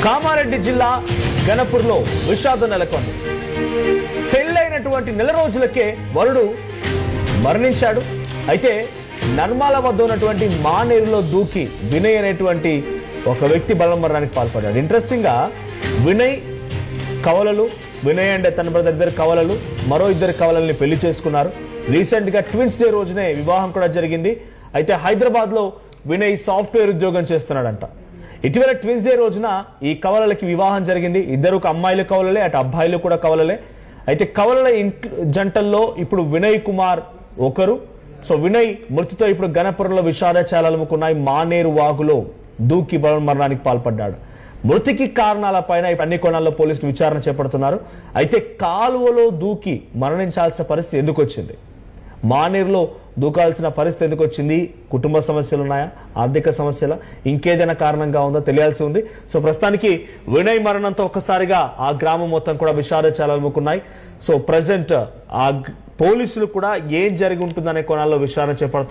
కామారెడ్డి జిల్లా గణపూర్లో విషాదం నెలకొంది. పెళ్లైనటువంటి నెల రోజులకే వరుడు మరణించాడు. అయితే నర్మాల వద్ద ఉన్నటువంటి మానేరులో దూకి వినయ్ అనేటువంటి ఒక వ్యక్తి బలమరణానికి పాల్పడ్డాడు. ఇంట్రెస్టింగ్ గా వినయ్ కవలలు, వినయ్ అండ్ తన బ్రదర్ ఇద్దరు కవలలు, మరో ఇద్దరు కవలల్ని పెళ్లి చేసుకున్నారు. రీసెంట్ గా ట్విన్స్ డే రోజునే వివాహం కూడా జరిగింది. అయితే హైదరాబాద్ లో వినయ్ సాఫ్ట్వేర్ ఉద్యోగం చేస్తున్నాడంట. ఇటీవల ట్విన్స్ డే రోజున ఈ కవలలకి వివాహం జరిగింది. ఇద్దరు అమ్మాయిలు కవలలే, అటు అబ్బాయిలు కూడా కవలలే. అయితే కవలల జంటల్లో ఇప్పుడు వినయ్ కుమార్ ఒకరు. సో వినయ్ మృతితో ఇప్పుడు గణపురంలో విషాదాచారాలు అలుముకున్నాయి. మానేరు వాగులో దూకి మరణానికి పాల్పడ్డాడు. మృతికి కారణాలపైన అన్ని కోణాల్లో పోలీసులు విచారణ చేపడుతున్నారు. అయితే కాలువలో దూకి మరణించాల్సిన పరిస్థితి ఎందుకు వచ్చింది, మానేరులో దూకాల్సిన పరిస్థితి ఎందుకు వచ్చింది, కుటుంబ సమస్యలు ఉన్నాయా, ఆర్థిక సమస్యల, ఇంకేదైనా కారణంగా ఉందో తెలియాల్సి ఉంది. సో ప్రస్తుతానికి వినయ్ మరణంతో ఒక్కసారిగా ఆ గ్రామం మొత్తం కూడా విషాదాచారాలు అలుముకున్నాయి. సో ప్రజెంట్ ఆ పోలీసులు కూడా ఏం జరిగి ఉంటుందనే కోణాల్లో విచారణ చేపడుతున్నారు.